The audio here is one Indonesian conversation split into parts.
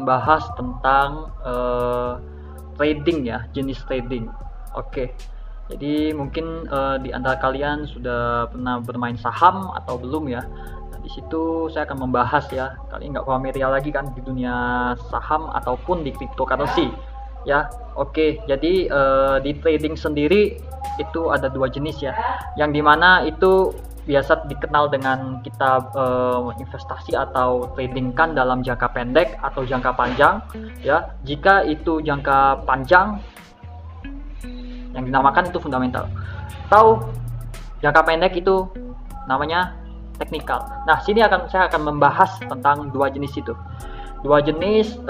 membahas tentang trading ya, jenis trading. Oke. Jadi mungkin di antara kalian sudah pernah bermain saham atau belum ya? Nah, di situ saya akan membahas ya. Kalian nggak familiar lagi kan di dunia saham ataupun di cryptocurrency ya. Oke. Jadi di trading sendiri itu ada dua jenis ya. Yang dimana itu biasa dikenal dengan kita investasi atau trading kan dalam jangka pendek atau jangka panjang ya. Jika itu jangka panjang yang dinamakan itu fundamental, atau jangka pendek itu namanya teknikal. Nah, sini saya akan membahas tentang dua jenis itu. Dua jenis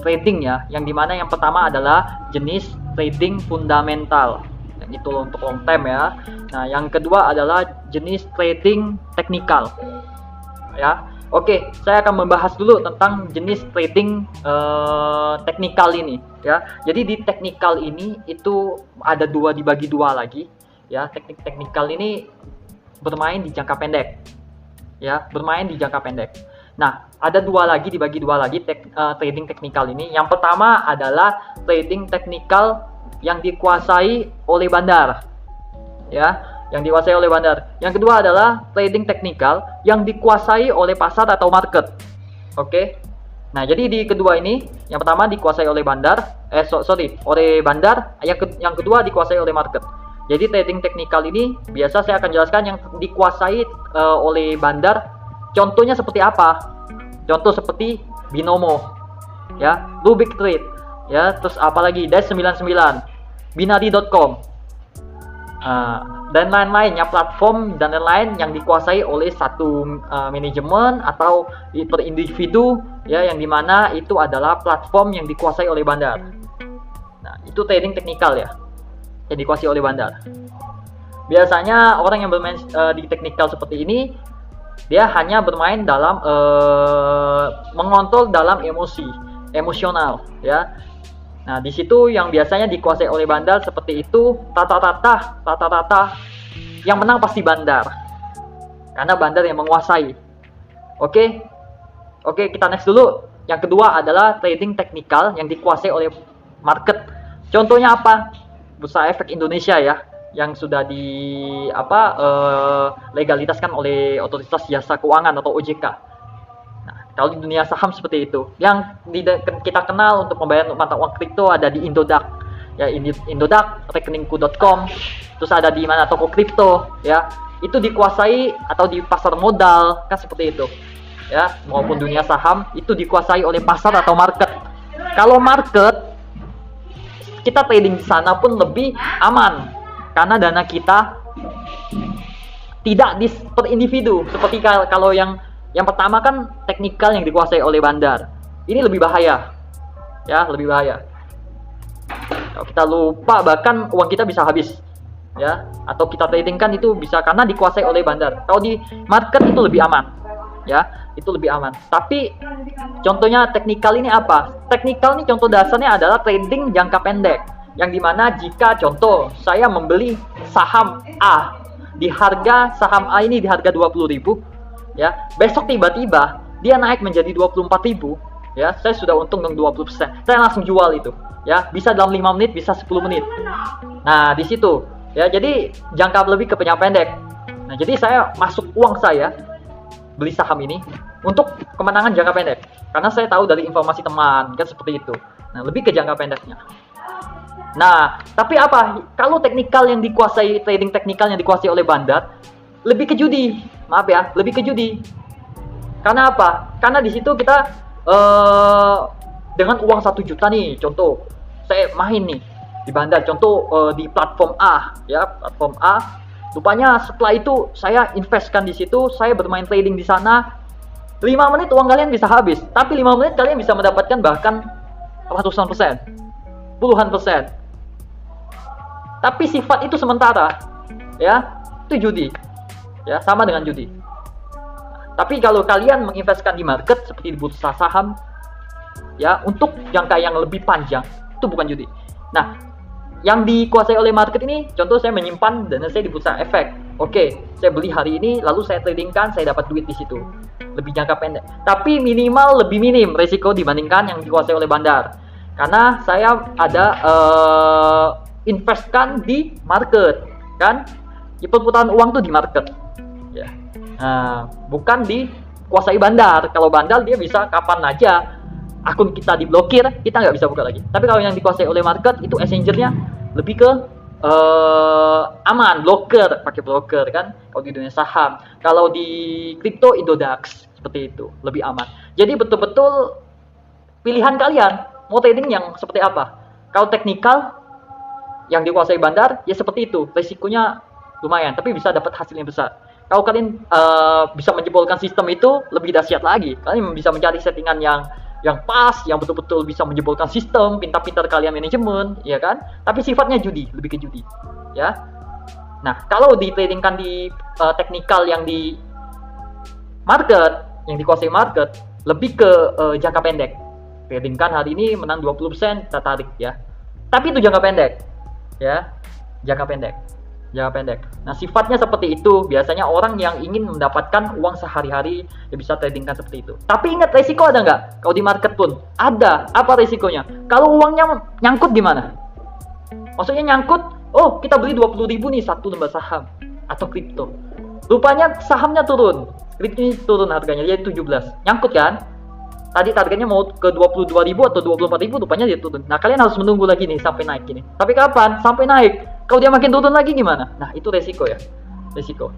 trading ya, yang dimana yang pertama adalah jenis trading fundamental, yang itu untuk long term ya. Nah, yang kedua adalah jenis trading teknikal ya. Oke, saya akan membahas dulu tentang jenis trading teknikal ini ya. Jadi di teknikal ini itu ada dibagi dua lagi ya. Teknik teknikal ini bermain di jangka pendek ya, bermain di jangka pendek. Nah, ada dibagi dua lagi trading teknikal ini. Yang pertama adalah trading teknikal yang dikuasai oleh bandar ya, yang dikuasai oleh bandar. Yang kedua adalah trading teknikal yang dikuasai oleh pasar atau market. Oke. Nah, jadi di kedua ini, yang pertama dikuasai oleh bandar, oleh bandar, yang kedua dikuasai oleh market. Jadi trading teknikal ini biasa saya akan jelaskan yang dikuasai oleh bandar. Contohnya seperti apa? Contoh seperti Binomo ya, Rubik Trade ya, terus apalagi Dash 99, Binary.com dan lain-lain ya, platform dan lain-lain yang dikuasai oleh satu manajemen atau per individu ya, yang dimana itu adalah platform yang dikuasai oleh bandar. Nah, itu trading teknikal ya, yang dikuasai oleh bandar. Biasanya orang yang bermain di teknikal seperti ini, dia hanya bermain dalam mengontrol dalam emosional ya. Nah, di situ yang biasanya dikuasai oleh bandar seperti itu, rata-rata yang menang pasti bandar, karena bandar yang menguasai. Oke, kita next dulu. Yang kedua adalah trading teknikal yang dikuasai oleh market. Contohnya apa? Bursa Efek Indonesia ya, yang sudah legalitaskan oleh Otoritas Jasa Keuangan atau OJK. Kalau di dunia saham seperti itu, yang kita kenal untuk membayar mata uang kripto ada di Indodax ya, Indodax, rekeningku.com, terus ada di mana toko kripto ya, itu dikuasai atau di pasar modal kan seperti itu ya, maupun dunia saham itu dikuasai oleh pasar atau market. Kalau market, kita trading di sana pun lebih aman karena dana kita tidak per individu, seperti kalau yang pertama kan teknikal yang dikuasai oleh bandar. Ini lebih bahaya. Ya, lebih bahaya. Kalau kita lupa, bahkan uang kita bisa habis. Ya, atau kita trading kan itu bisa karena dikuasai oleh bandar. Kalau di market itu lebih aman. Ya, itu lebih aman. Tapi contohnya teknikal ini apa? Teknikal ini contoh dasarnya adalah trading jangka pendek. Yang dimana jika contoh saya membeli saham A, di harga saham A ini di harga 20.000 ya, besok tiba-tiba dia naik menjadi 24.000 ya, saya sudah untung dengan 20%, saya langsung jual itu ya, bisa dalam 5 menit, bisa 10 menit. Nah, di situ ya, jadi jangka lebih ke jangka pendek. Nah, jadi saya masuk uang saya beli saham ini untuk kemenangan jangka pendek, karena saya tahu dari informasi teman kan seperti itu. Nah, lebih ke jangka pendeknya. Nah, tapi apa? Kalau teknikal yang dikuasai, trading teknikal yang dikuasai oleh bandar, lebih ke judi. Maaf ya, lebih ke judi. Karena apa? Karena di situ kita dengan uang 1 juta nih, contoh saya main nih di bandar, contoh di platform A ya, platform A. Rupanya setelah itu saya investkan di situ, saya bermain trading di sana. 5 menit uang kalian bisa habis, tapi 5 menit kalian bisa mendapatkan bahkan ratusan persen, puluhan persen. Tapi sifat itu sementara ya, itu judi. Ya, sama dengan judi. Tapi kalau kalian menginvestkan di market seperti di bursa saham ya, untuk jangka yang lebih panjang, itu bukan judi. Nah, yang dikuasai oleh market ini, contoh saya menyimpan dana saya di bursa efek Oke, saya beli hari ini, lalu saya tradingkan, saya dapat duit di situ. Lebih jangka pendek. Tapi minimal lebih minim resiko dibandingkan yang dikuasai oleh bandar. Karena saya ada investkan di market, kan? Perputaran uang tuh di market. Ya. Nah, bukan dikuasai bandar. Kalau bandar dia bisa kapan aja akun kita diblokir, kita nggak bisa buka lagi. Tapi kalau yang dikuasai oleh market itu exchanger-nya lebih ke aman, pakai broker kan. Kalau di dunia saham, kalau di kripto Indodax seperti itu, lebih aman. Jadi betul-betul pilihan kalian mau trading yang seperti apa. Kalau teknikal yang dikuasai bandar ya seperti itu, resikonya lumayan tapi bisa dapat hasil yang besar. Kalau kalian bisa menjebolkan sistem itu lebih dahsyat lagi. Kalian bisa mencari settingan yang pas, yang betul-betul bisa menjebolkan sistem, pintar-pintar kalian manajemen, ya kan? Tapi sifatnya judi, lebih ke judi, ya. Nah, kalau ditradingkan di teknikal yang di market, yang dikuasai market, lebih ke jangka pendek. Tradingkan hari ini menang 20%, kita tarik, ya. Tapi itu jangka pendek, ya, jangka pendek. Nah, sifatnya seperti itu. Biasanya orang yang ingin mendapatkan uang sehari-hari ya bisa tradingkan seperti itu. Tapi ingat, resiko ada nggak? Kalau di market pun ada. Apa resikonya? Kalau uangnya nyangkut gimana? Maksudnya nyangkut, oh kita beli 20.000 nih satu lembar saham atau kripto. Rupanya sahamnya turun, kriptonya turun harganya jadi 17. Nyangkut kan? Tadi targetnya mau ke 22.000 atau 24.000, rupanya dia turun. Nah, kalian harus menunggu lagi nih sampai naik ini. Tapi kapan? Sampai naik. Kalau dia makin turun lagi gimana? Nah, itu resiko ya. Resiko.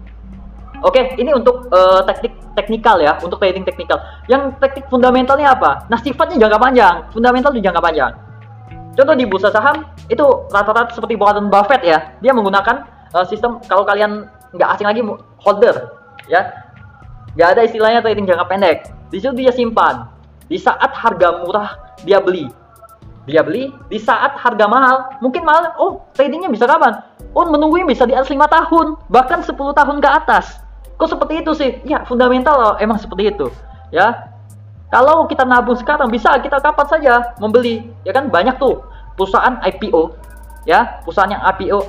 Oke, ini untuk teknik teknikal ya, untuk trading teknikal. Yang teknik fundamentalnya apa? Nah, sifatnya jangka panjang. Fundamental itu jangka panjang. Contoh di bursa saham, itu rata-rata seperti Warren Buffett ya. Dia menggunakan sistem, kalau kalian nggak asing lagi, holder. Ya. Nggak ada istilahnya trading jangka pendek. Di situ dia simpan. Di saat harga murah, dia beli. Di saat harga mahal, mungkin mahal, oh tradingnya bisa kapan? Oh menunggunya bisa di atas 5 tahun, bahkan 10 tahun ke atas. Kok seperti itu sih? Ya fundamental emang seperti itu. Ya, kalau kita nabung sekarang bisa kita kapan saja membeli. Ya kan banyak tuh perusahaan IPO. Ya, perusahaan yang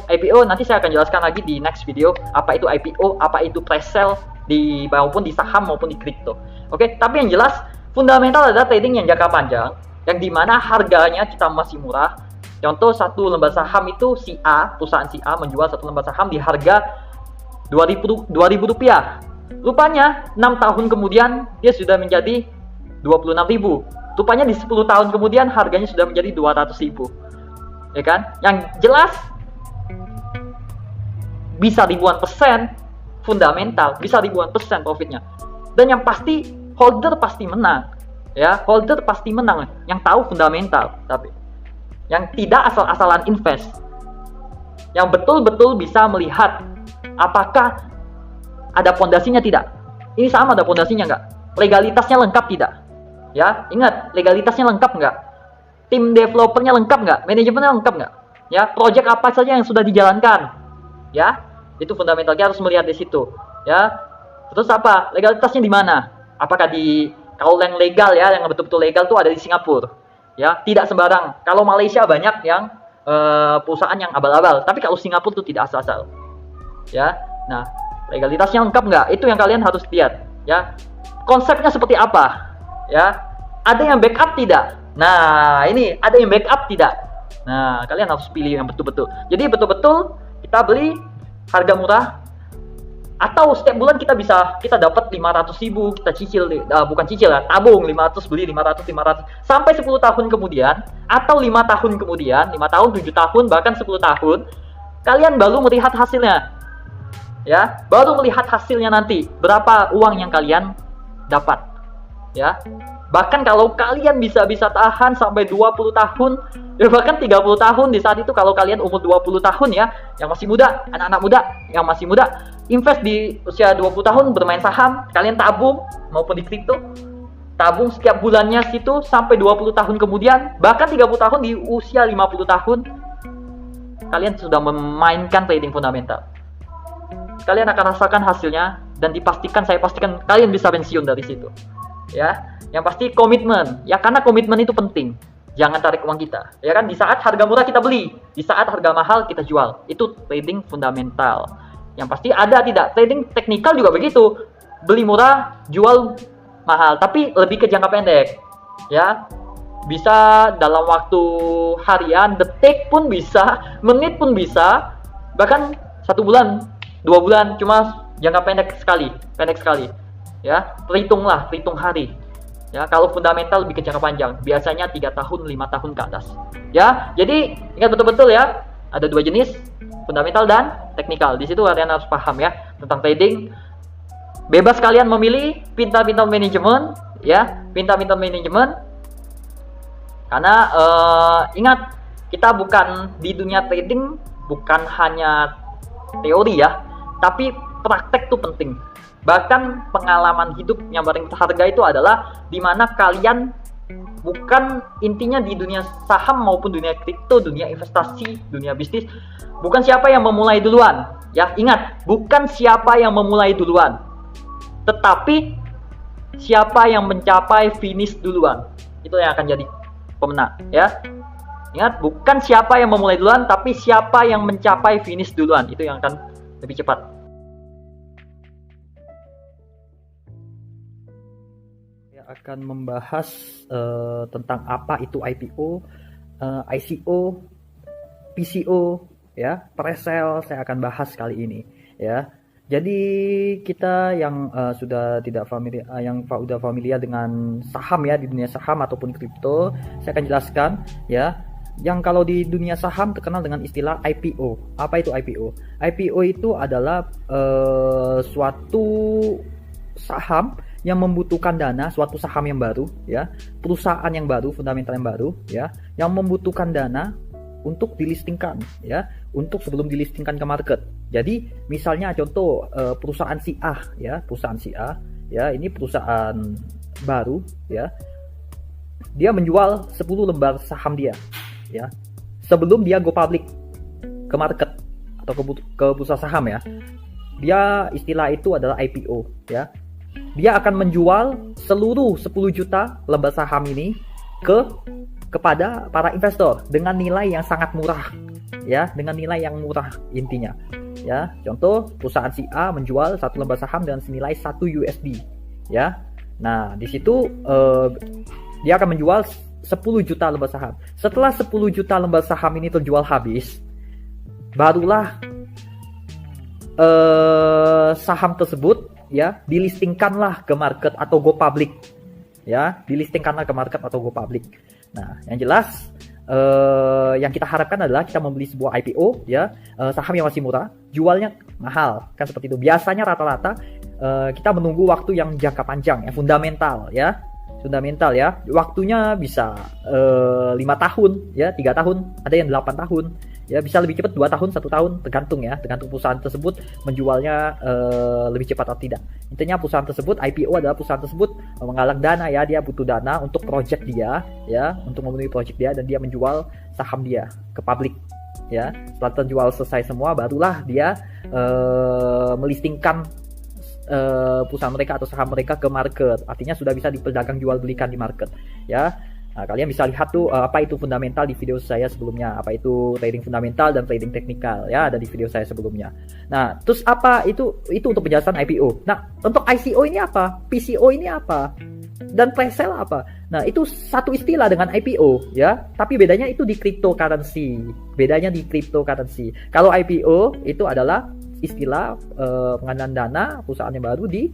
IPO nanti saya akan jelaskan lagi di next video. Apa itu IPO, apa itu pre-sale maupun di saham maupun di kripto. Oke, tapi yang jelas fundamental adalah trading yang jangka panjang, yang dimana harganya kita masih murah. Contoh satu lembar saham itu perusahaan si A menjual satu lembar saham di harga 2.000 rupiah. Rupanya 6 tahun kemudian dia sudah menjadi 26.000. Rupanya di 10 tahun kemudian harganya sudah menjadi 200.000. Ya kan? Yang jelas bisa ribuan persen fundamental, bisa ribuan persen profitnya. Dan yang pasti holder pasti menang. Ya, holder pasti menang yang tahu fundamental, tapi yang tidak asal-asalan invest, yang betul-betul bisa melihat apakah ada pondasinya tidak. Ini sama ada pondasinya nggak? Legalitasnya lengkap tidak? Ya, ingat legalitasnya lengkap nggak? Tim developernya lengkap nggak? Manajemennya lengkap nggak? Ya, project apa saja yang sudah dijalankan? Ya, itu fundamentalnya harus melihat di situ. Ya, terus apa? Legalitasnya di mana? Apakah kalau yang legal ya, yang betul-betul legal tuh ada di Singapura. Ya, tidak sembarang. Kalau Malaysia banyak yang perusahaan yang abal-abal, tapi kalau Singapura tuh tidak asal-asal. Ya. Nah, legalitasnya lengkap nggak? Itu yang kalian harus lihat, ya. Konsepnya seperti apa? Ya. Ada yang backup tidak? Nah, ini ada yang backup tidak? Nah, kalian harus pilih yang betul-betul. Jadi betul-betul kita beli harga murah, atau setiap bulan kita dapat 500.000, kita cicil, bukan cicil ya, tabung 500, beli 500 sampai 10 tahun kemudian, atau 5 tahun kemudian, 5 tahun, 7 tahun, bahkan 10 tahun, kalian baru melihat hasilnya. Ya, baru melihat hasilnya nanti, berapa uang yang kalian dapat. Ya. Bahkan kalau kalian bisa tahan sampai 20 tahun, ya bahkan 30 tahun di saat itu, kalau kalian umur 20 tahun ya, yang masih muda, anak-anak muda yang masih muda, invest di usia 20 tahun bermain saham, kalian tabung maupun di kripto, tabung setiap bulannya situ sampai 20 tahun kemudian, bahkan 30 tahun di usia 50 tahun, kalian sudah memainkan trading fundamental. Kalian akan rasakan hasilnya dan saya pastikan kalian bisa pensiun dari situ. Ya. Yang pasti komitmen, ya karena komitmen itu penting. Jangan tarik uang kita, ya kan? Di saat harga murah kita beli, di saat harga mahal kita jual. Itu trading fundamental. Yang pasti ada tidak. Trading teknikal juga begitu. Beli murah, jual mahal, tapi lebih ke jangka pendek. Ya. Bisa dalam waktu harian, detik pun bisa, menit pun bisa, bahkan 1 bulan, 2 bulan, cuma jangka pendek sekali. Ya, perhitung hari. Ya, kalau fundamental lebih ke jangka panjang, biasanya 3 tahun, 5 tahun ke atas. Ya, jadi ingat betul-betul ya, ada 2 jenis, fundamental dan teknikal. Di situ kalian harus paham ya tentang trading. Bebas kalian memilih, pintar-pintar manajemen, ya, pintar-pintar manajemen. Karena ingat, kita bukan di dunia trading bukan hanya teori ya, tapi praktek tuh penting. Bahkan pengalaman hidup yang paling berharga itu adalah dimana kalian bukan intinya di dunia saham maupun dunia kripto, dunia investasi, dunia bisnis, bukan siapa yang memulai duluan. Ya, ingat, bukan siapa yang memulai duluan, tetapi siapa yang mencapai finish duluan. Itu yang akan jadi pemenang ya. Ingat, bukan siapa yang memulai duluan, tapi siapa yang mencapai finish duluan. Itu yang akan lebih cepat. Saya akan membahas tentang apa itu IPO, ICO, PCO, ya, pre-sale. Saya akan bahas kali ini, ya. Jadi kita yang sudah familiar dengan saham ya, di dunia saham ataupun kripto, saya akan jelaskan ya. Yang kalau di dunia saham terkenal dengan istilah IPO. Apa itu IPO? IPO itu adalah suatu saham yang membutuhkan dana, suatu saham yang baru ya, perusahaan yang baru, fundamental yang baru ya, yang membutuhkan dana untuk dilistingkan ya, untuk sebelum dilistingkan ke market. Jadi misalnya contoh perusahaan si A ya, perusahaan si A ya, ini perusahaan baru ya. Dia menjual 10 lembar saham dia ya, sebelum dia go public ke market atau ke bursa saham ya. Dia istilah itu adalah IPO ya. Dia akan menjual seluruh 10 juta lembar saham ini kepada para investor dengan nilai yang sangat murah ya, dengan nilai yang murah intinya ya. Contoh perusahaan si A menjual 1 lembar saham dengan senilai 1 USD ya. Nah, di situ dia akan menjual 10 juta lembar saham. Setelah 10 juta lembar saham ini terjual habis, barulah saham tersebut ya dilistingkanlah ke market atau go public ya, dilistingkanlah ke market atau go public. Nah, yang jelas yang kita harapkan adalah kita membeli sebuah IPO ya, saham yang masih murah, jualnya mahal, kan seperti itu. Biasanya rata-rata kita menunggu waktu yang jangka panjang, yang fundamental ya. Fundamental ya, waktunya bisa 5 tahun ya, 3 tahun, ada yang 8 tahun ya, bisa lebih cepat 2 tahun, 1 tahun, tergantung ya, tergantung perusahaan tersebut menjualnya lebih cepat atau tidak. Intinya perusahaan tersebut, IPO adalah perusahaan tersebut menggalang dana ya, dia butuh dana untuk project dia ya, untuk memenuhi project dia, dan dia menjual saham dia ke publik ya. Setelah terjual selesai semua, barulah dia melistingkan perusahaan mereka atau saham mereka ke market. Artinya sudah bisa diperdagang jual belikan di market ya. Nah, kalian bisa lihat tuh apa itu fundamental di video saya sebelumnya, apa itu trading fundamental dan trading teknikal ya, ada di video saya sebelumnya. Nah, terus apa itu untuk penjelasan IPO. Nah, untuk ICO ini apa? PCO ini apa? Dan pre-sale apa? Nah, itu satu istilah dengan IPO ya, tapi bedanya itu di cryptocurrency. Bedanya di cryptocurrency. Kalau IPO itu adalah istilah pengadaan dana perusahaan yang baru di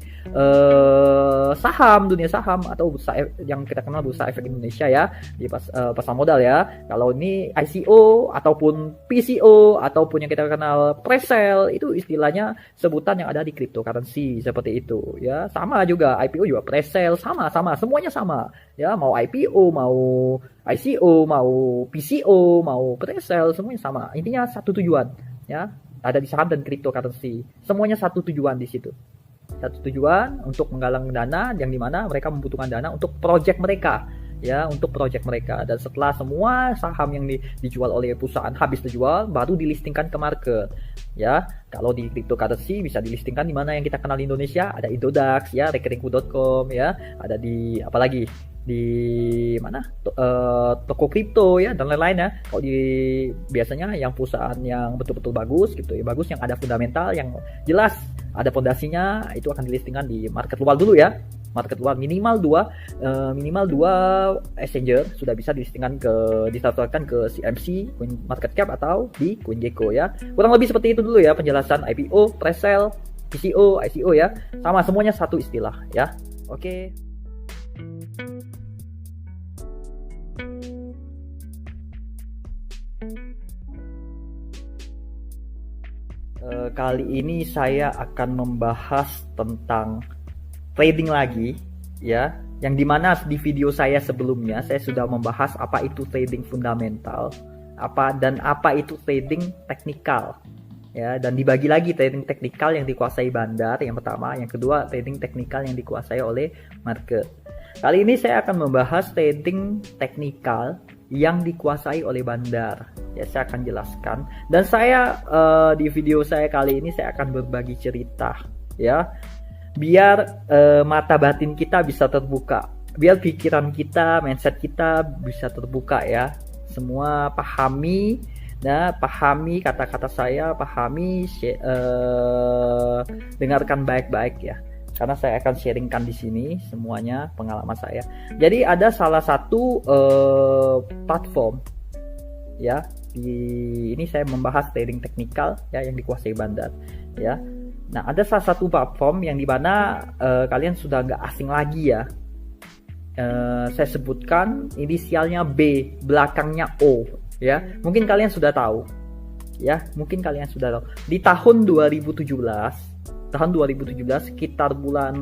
saham, dunia saham atau bursa yang kita kenal Bursa Efek Indonesia ya, di pasar modal ya. Kalau ini ICO ataupun PCO ataupun yang kita kenal pre-sale, itu istilahnya sebutan yang ada di cryptocurrency seperti itu ya. Sama juga IPO juga pre-sale, sama semuanya sama ya, mau IPO, mau ICO, mau PCO, mau pre-sale, semuanya sama. Intinya satu tujuan ya. Ada di saham dan cryptocurrency, semuanya satu tujuan di situ. Satu tujuan untuk menggalang dana, yang dimana mereka membutuhkan dana untuk project mereka ya, untuk project mereka. Dan setelah semua saham yang dijual oleh perusahaan habis terjual, baru dilistingkan ke market ya. Kalau di cryptocurrency bisa dilistingkan di mana yang kita kenal di Indonesia, ada Indodax ya, rekeningku.com ya, ada di apalagi di mana toko kripto ya dan lain-lain ya. Kalau di biasanya yang perusahaan yang betul-betul bagus gitu ya, bagus yang ada fundamental yang jelas, ada fondasinya, itu akan dilistingkan di market luar dulu ya. Market luar minimal dua exchanger sudah bisa dilistingkan didaftarkan ke CMC, Coin Market Cap atau di CoinGecko ya. Kurang lebih seperti itu dulu ya penjelasan IPO, pre-sale, PCO, ICO ya. Sama semuanya satu istilah ya. Oke. Kali ini saya akan membahas tentang trading lagi ya, yang dimana di video saya sebelumnya saya sudah membahas apa itu trading fundamental, apa itu trading teknikal ya, dan dibagi lagi trading teknikal yang dikuasai bandar yang pertama, yang kedua trading teknikal yang dikuasai oleh market. Kali ini saya akan membahas trading teknikal yang dikuasai oleh bandar ya, saya akan jelaskan, dan saya di video saya kali ini saya akan berbagi cerita ya, biar mata batin kita bisa terbuka, biar pikiran kita, mindset kita bisa terbuka ya. Semua pahami, nah pahami kata-kata saya, pahami, dengarkan baik-baik ya, karena saya akan sharingkan di sini semuanya pengalaman saya. Jadi ada salah satu platform ya, ini saya membahas trading teknikal ya yang dikuasai bandar ya. Nah, ada salah satu platform yang dimana kalian sudah nggak asing lagi ya. Saya sebutkan inisialnya B, belakangnya O ya. Mungkin kalian sudah tahu ya, mungkin kalian sudah tahu. Di tahun 2017 sekitar bulan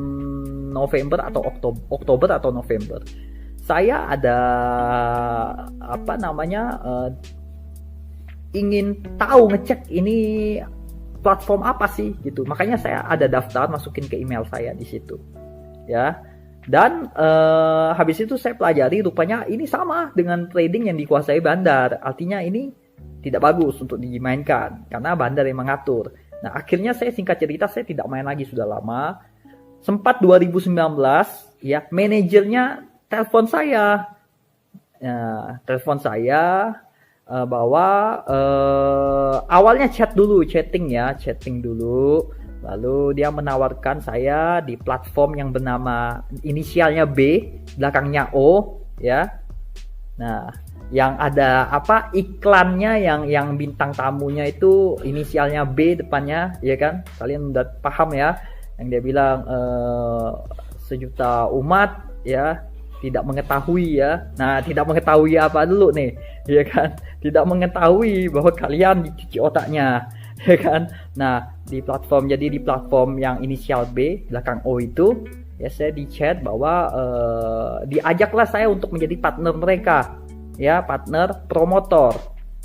November atau Oktober atau November, saya ada ingin tahu, ngecek ini platform apa sih gitu. Makanya saya ada daftar, masukin ke email saya di situ ya. Dan habis itu saya pelajari, rupanya ini sama dengan trading yang dikuasai bandar. Artinya ini tidak bagus untuk dimainkan karena bandar yang mengatur. Nah, akhirnya saya singkat cerita, saya tidak main lagi sudah lama. Sempat 2019 ya, manajernya telepon saya. Bahwa awalnya chatting dulu, lalu dia menawarkan saya di platform yang bernama inisialnya B, belakangnya O ya. Nah, yang ada iklannya, yang bintang tamunya itu inisialnya B depannya ya kan, kalian udah paham ya, yang dia bilang 1 juta umat ya tidak mengetahui ya. Nah, tidak mengetahui apa dulu nih ya kan, tidak mengetahui bahwa kalian dicuci otaknya ya kan. Nah, di platform yang inisial B belakang O itu ya, saya di chat bahwa diajaklah saya untuk menjadi partner mereka ya, partner promotor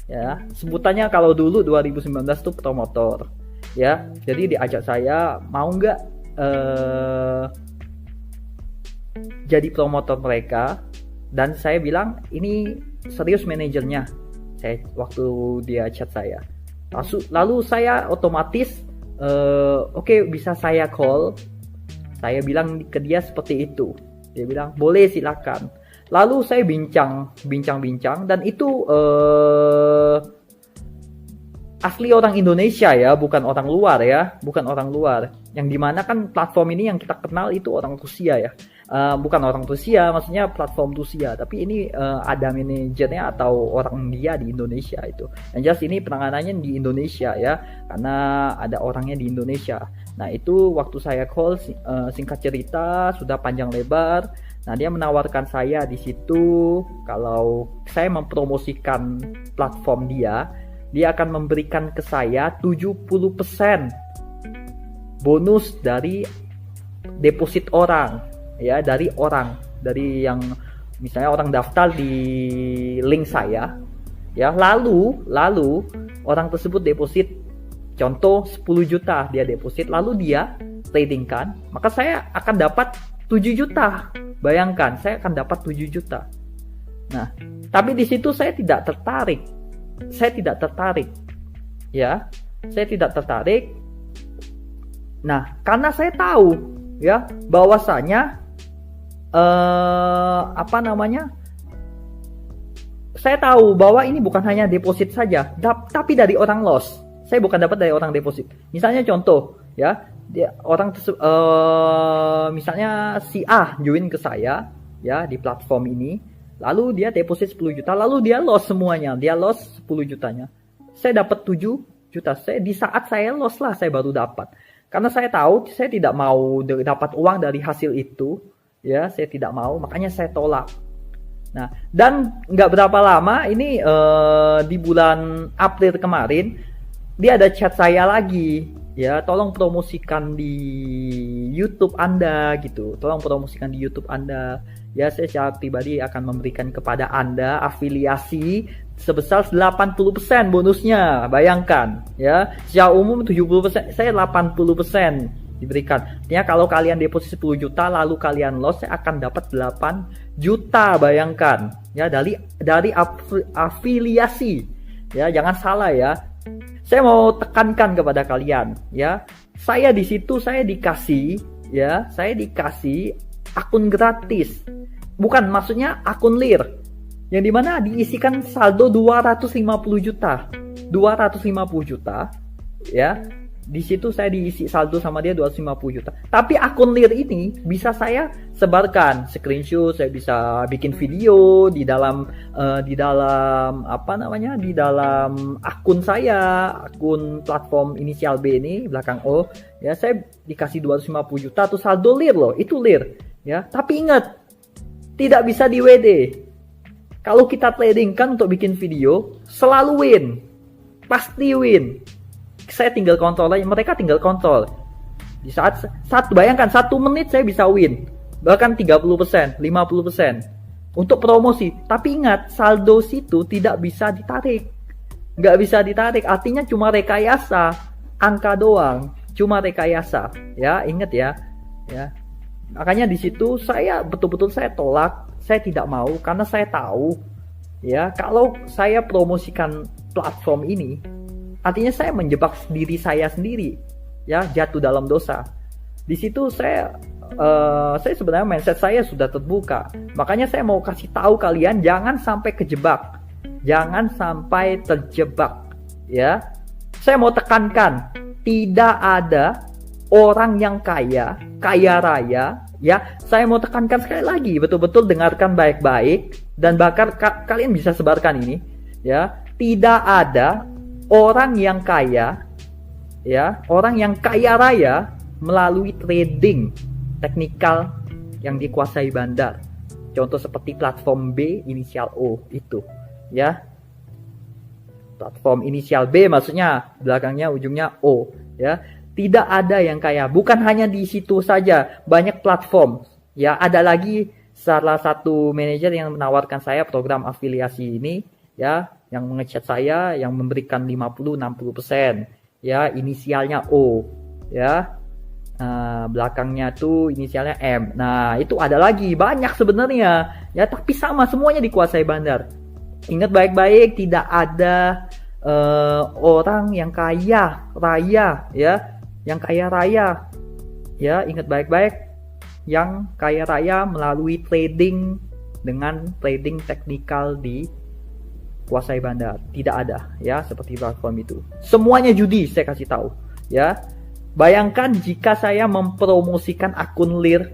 ya, sebutannya kalau dulu 2019 tuh promotor ya. Jadi diajak saya mau nggak jadi promotor mereka, dan saya bilang ini serius manajernya. Saya waktu dia chat saya, lalu saya otomatis oke, bisa saya call. Saya bilang ke dia seperti itu. Dia bilang boleh, silakan. Lalu saya bincang, dan itu asli orang Indonesia ya, bukan orang luar ya, yang dimana kan platform ini yang kita kenal itu orang Rusia ya. Bukan orang Rusia, maksudnya platform Rusia, tapi ini ada manajernya atau orang dia di Indonesia itu. Yang jelas ini penanganannya di Indonesia ya, karena ada orangnya di Indonesia. Nah, itu waktu saya call, singkat cerita sudah panjang lebar. Nah, dia menawarkan saya di situ kalau saya mempromosikan platform dia akan memberikan ke saya 70% bonus dari deposit orang. Ya, dari yang misalnya orang daftar di link saya ya, lalu orang tersebut deposit, contoh 10 juta dia deposit, lalu dia tradingkan, maka saya akan dapat 7 juta. Bayangkan, saya akan dapat 7 juta. Nah, tapi di situ saya tidak tertarik ya, saya tidak tertarik. Nah, karena saya tahu ya bahwasanya apa namanya, saya tahu bahwa ini bukan hanya deposit saja, tapi dari orang loss. Saya bukan dapat dari orang deposit. Misalnya contoh ya, misalnya si A join ke saya ya di platform ini, lalu dia deposit 10 juta, lalu dia loss semuanya, dia loss 10 jutanya. Saya dapat 7 juta. Di saat saya loss lah saya baru dapat. Karena saya tahu saya tidak mau dapat uang dari hasil itu, ya, saya tidak mau, makanya saya tolak. Nah, dan nggak berapa lama ini di bulan April kemarin dia ada chat saya lagi, ya, tolong promosikan di YouTube Anda gitu, tolong promosikan di YouTube Anda. Ya, saya secara pribadi akan memberikan kepada Anda afiliasi sebesar 80% bonusnya. Bayangkan, ya, secara umum 70%, saya 80% diberikan. Artinya kalau kalian deposit 10 juta lalu kalian loss, saya akan dapat 8 juta. Bayangkan, ya, dari afiliasi. Ya, jangan salah ya. Saya mau tekankan kepada kalian, ya. Saya di situ saya dikasih akun gratis. Bukan, maksudnya akun Lir. Yang dimana diisikan saldo 250 juta. 250 juta, ya. Di situ saya diisi saldo sama dia 250 juta. Tapi akun Lir ini bisa saya sebarkan screenshot, saya bisa bikin video di dalam di dalam akun saya, akun platform inisial B ini belakang O, ya, saya dikasih 250 juta tuh saldo Lir loh, itu Lir, ya. Tapi ingat, tidak bisa di WD. Kalau kita trading kan untuk bikin video selalu win. Pasti win. Saya tinggal kontrol aja, mereka tinggal kontrol. Di saat bayangkan 1 menit saya bisa win, bahkan 30%, 50% untuk promosi. Tapi ingat, saldo situ tidak bisa ditarik, nggak bisa ditarik. Artinya cuma rekayasa, angka doang, cuma rekayasa. Ya, ingat ya. Makanya di situ saya betul-betul saya tolak, saya tidak mau karena saya tahu, ya, kalau saya promosikan platform ini, artinya saya menjebak diri saya sendiri, ya, jatuh dalam dosa. Di situ saya sebenarnya mindset saya sudah terbuka. Makanya saya mau kasih tahu kalian jangan sampai kejebak, jangan sampai terjebak, ya. Saya mau tekankan, tidak ada orang yang kaya raya, ya. Saya mau tekankan sekali lagi, betul-betul dengarkan baik-baik dan bahkan kalian bisa sebarkan ini, ya. Tidak ada orang yang kaya, ya, orang yang kaya raya melalui trading teknikal yang dikuasai bandar. Contoh seperti platform B inisial O itu, ya. Platform inisial B maksudnya belakangnya ujungnya O, ya. Tidak ada yang kaya, bukan hanya di situ saja, banyak platform, ya. Ada lagi salah satu manajer yang menawarkan saya program afiliasi ini, ya, yang mengechat saya, yang memberikan 50-60%, ya, inisialnya O, ya, belakangnya tuh inisialnya M. Nah, itu ada lagi, banyak sebenarnya, ya, tapi sama, semuanya dikuasai bandar. Ingat baik-baik, tidak ada orang yang kaya raya, ya, yang kaya raya, ya, ingat baik-baik, yang kaya raya melalui trading dengan trading teknikal di kuasai bandar, tidak ada, ya, seperti platform itu. Semuanya judi, saya kasih tahu, ya. Bayangkan jika saya mempromosikan akun Lir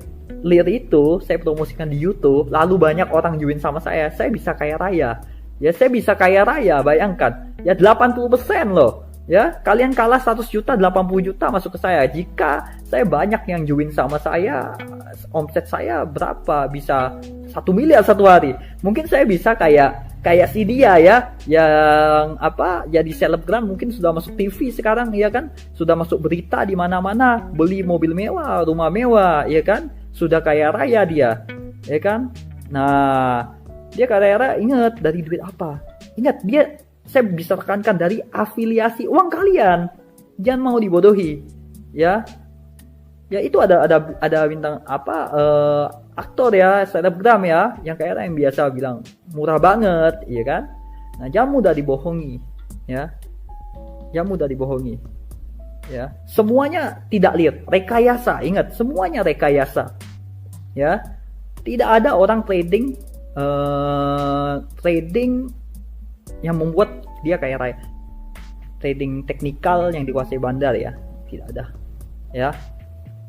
itu, saya promosikan di YouTube, lalu banyak orang join sama saya bisa kaya raya, ya. Saya bisa kaya raya, bayangkan, ya, 80% loh, ya. Kalian kalah 100 juta, 80 juta masuk ke saya. Jika saya banyak yang join sama saya, omset saya berapa, bisa 1 miliar satu hari. Mungkin saya bisa kayak si dia, ya, yang jadi selebgram, mungkin sudah masuk TV sekarang, ya kan, sudah masuk berita di mana-mana, beli mobil mewah, rumah mewah, ya kan, sudah kaya raya dia, ya kan. Nah, dia kaya raya, ingat dari duit apa? Ingat, saya bisa tekankan dari afiliasi uang kalian, jangan mau dibodohi, ya. Ya, itu ada bintang aktor, ya, selebgram, ya, yang kayak yang biasa bilang murah banget, ya kan. Nah, jangan mudah dibohongi, ya, jangan mudah dibohongi, ya. Semuanya tidak lihat, rekayasa, ingat, semuanya rekayasa, ya. Tidak ada orang trading yang membuat dia kaya raya. Trading teknikal yang dikuasai bandar ya, tidak ada. Ya,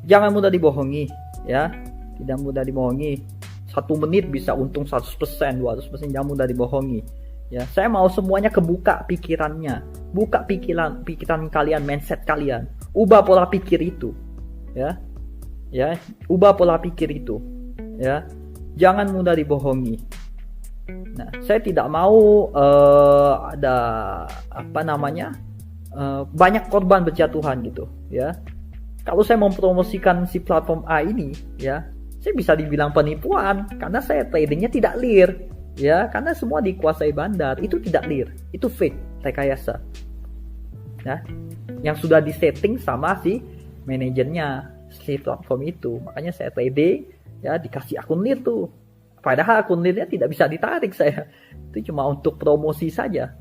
jangan mudah dibohongi. Ya, tidak mudah dibohongi. 1 menit bisa untung 100%, 200%, jangan mudah dibohongi. Ya, saya mau semuanya kebuka pikirannya, buka pikiran kalian, mindset kalian, ubah pola pikir itu. Ya, ubah pola pikir itu. Ya, jangan mudah dibohongi. Nah, saya tidak mau ada banyak korban berjatuhan gitu. Ya, kalau saya mempromosikan si platform A ini, ya, saya bisa dibilang penipuan karena saya tradingnya tidak clear. Ya, karena semua dikuasai bandar, itu tidak clear, itu fake, rekayasa. Ya, yang sudah disetting sama si manajernya si platform itu. Makanya saya trading, ya, dikasih akun clear tuh. Padahal akun clearnya tidak bisa ditarik saya. Itu cuma untuk promosi saja.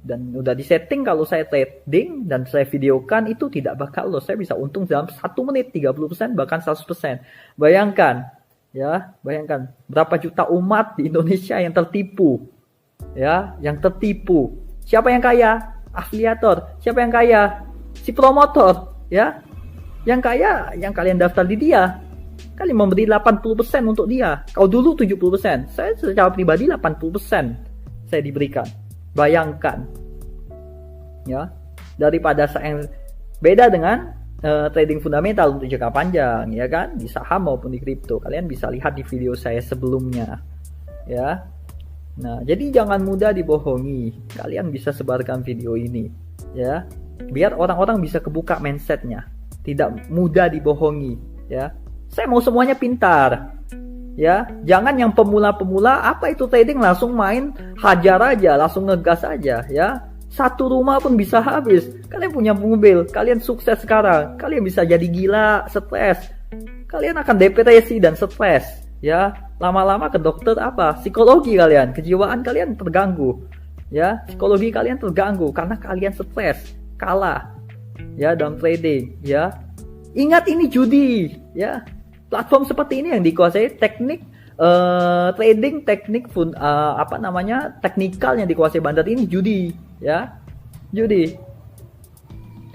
Dan udah disetting kalau saya trading dan saya videokan itu tidak bakal loss. Saya bisa untung dalam 1 menit 30%, bahkan 100%. Bayangkan. Ya, bayangkan berapa juta umat di Indonesia yang tertipu. Ya, yang tertipu. Siapa yang kaya? Afiliator. Siapa yang kaya? Si promotor, ya. Yang kaya yang kalian daftar di dia. Kalian memberi 80% untuk dia. Kalau dulu 70%. Saya secara pribadi 80% saya diberikan. Bayangkan. Ya. Daripada saya beda dengan trading fundamental untuk jangka panjang, ya kan, di saham maupun di kripto. Kalian bisa lihat di video saya sebelumnya, ya. Nah, jadi jangan mudah dibohongi. Kalian bisa sebarkan video ini, ya, biar orang-orang bisa kebuka mindsetnya, tidak mudah dibohongi, ya. Saya mau semuanya pintar, ya. Jangan yang pemula-pemula apa itu trading langsung main hajar aja, langsung ngegas aja, ya. 1 rumah pun bisa habis. Kalian punya mobil, kalian sukses sekarang, kalian bisa jadi gila, stres. Kalian akan depresi dan stres, ya. Lama-lama ke dokter apa? Psikologi kalian, kejiwaan kalian terganggu. Ya, psikologi kalian terganggu karena kalian stres, kalah. Ya, dalam trading, ya. Ingat ini judi, ya. Platform seperti ini yang dikuasai teknik trading, teknik teknikal yang dikuasai bandar ini judi, ya, judi,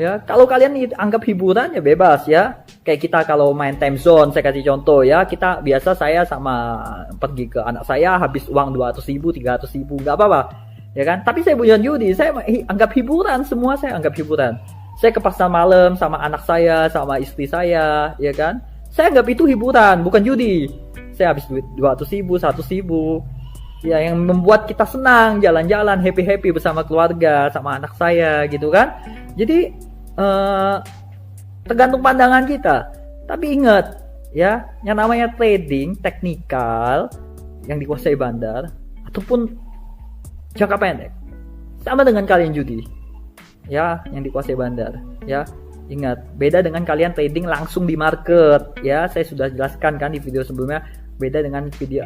ya. Kalau kalian anggap hiburan ya bebas, ya. Kayak kita kalau main time zone, saya kasih contoh, ya. Kita biasa saya sama pergi ke anak saya habis uang 200.000, 300.000, nggak apa-apa, ya kan. Tapi saya bukan judi, saya anggap hiburan, semua saya anggap hiburan. Saya ke pasar malam sama anak saya, sama istri saya, ya kan. Saya anggap itu hiburan, bukan judi. Saya habis duit 200.000, 100.000. Ya, yang membuat kita senang, jalan-jalan, happy-happy bersama keluarga, sama anak saya, gitu kan. Jadi, tergantung pandangan kita. Tapi ingat, ya, yang namanya trading, teknikal, yang dikuasai bandar, ataupun jangka pendek, sama dengan kalian judi. Ya, yang dikuasai bandar, ya. Ingat, beda dengan kalian trading langsung di market, ya. Saya sudah jelaskan kan di video sebelumnya. Beda dengan video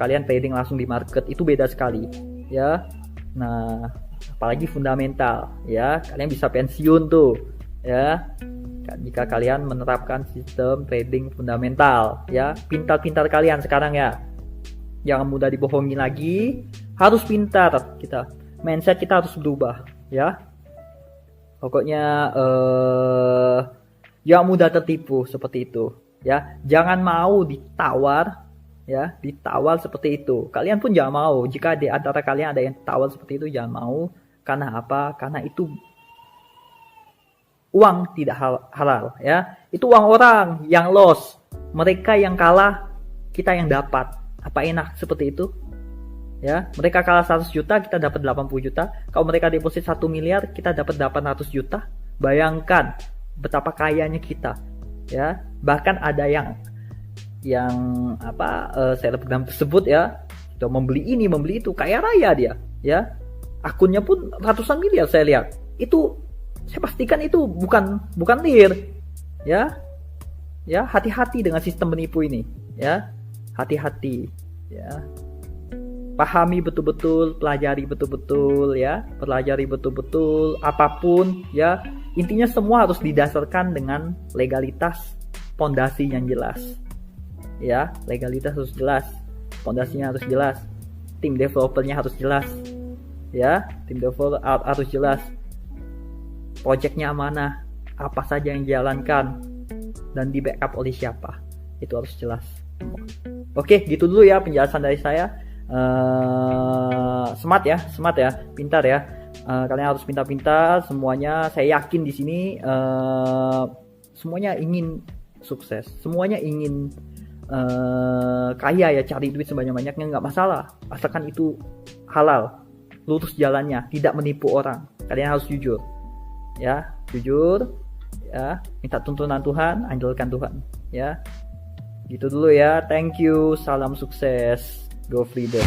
kalian trading langsung di market, itu beda sekali, ya. Nah, apalagi fundamental, ya. Kalian bisa pensiun tuh, ya. Jika kalian menerapkan sistem trading fundamental, ya. Pintar-pintar kalian sekarang, ya. Jangan mudah dibohongi lagi, harus pintar kita. Mindset kita harus berubah, ya. Pokoknya jangan mudah tertipu seperti itu, ya. Jangan mau ditawar, ya, ditawar seperti itu. Kalian pun jangan mau. Jika di antara kalian ada yang tawar seperti itu, jangan mau. Karena apa? Karena itu uang tidak halal, ya. Itu uang orang yang loss. Mereka yang kalah, kita yang dapat. Apa enak seperti itu? Ya, mereka kalah 100 juta, kita dapat 80 juta. Kalau mereka deposit 1 miliar, kita dapat 800 juta. Bayangkan betapa kayanya kita, ya. Bahkan ada yang selebgram tersebut, ya, sudah membeli ini, membeli itu, kaya raya dia, ya. Akunnya pun ratusan miliar saya lihat. Itu saya pastikan itu bukan lir, ya. Ya, hati-hati dengan sistem penipu ini, ya. Hati-hati, ya. Pahami betul-betul, pelajari betul-betul, ya. Pelajari betul-betul apapun, ya. Intinya semua harus didasarkan dengan legalitas, pondasi yang jelas. ya, legalitas harus jelas, fondasinya harus jelas, tim developernya harus jelas, ya, tim developer harus jelas, projectnya amanah, apa saja yang dijalankan, dan di backup oleh siapa, itu harus jelas. Oke, gitu dulu ya penjelasan dari saya. Smart ya, pintar ya. Kalian harus pintar-pintar semuanya. Saya yakin di sini semuanya ingin sukses, semuanya ingin kaya ya, cari duit sebanyak-banyaknya, nggak masalah, asalkan itu halal, lurus jalannya, tidak menipu orang. Kalian harus jujur ya, minta tuntunan Tuhan, andalkan Tuhan ya. Gitu dulu ya, thank you, salam sukses, go freedom.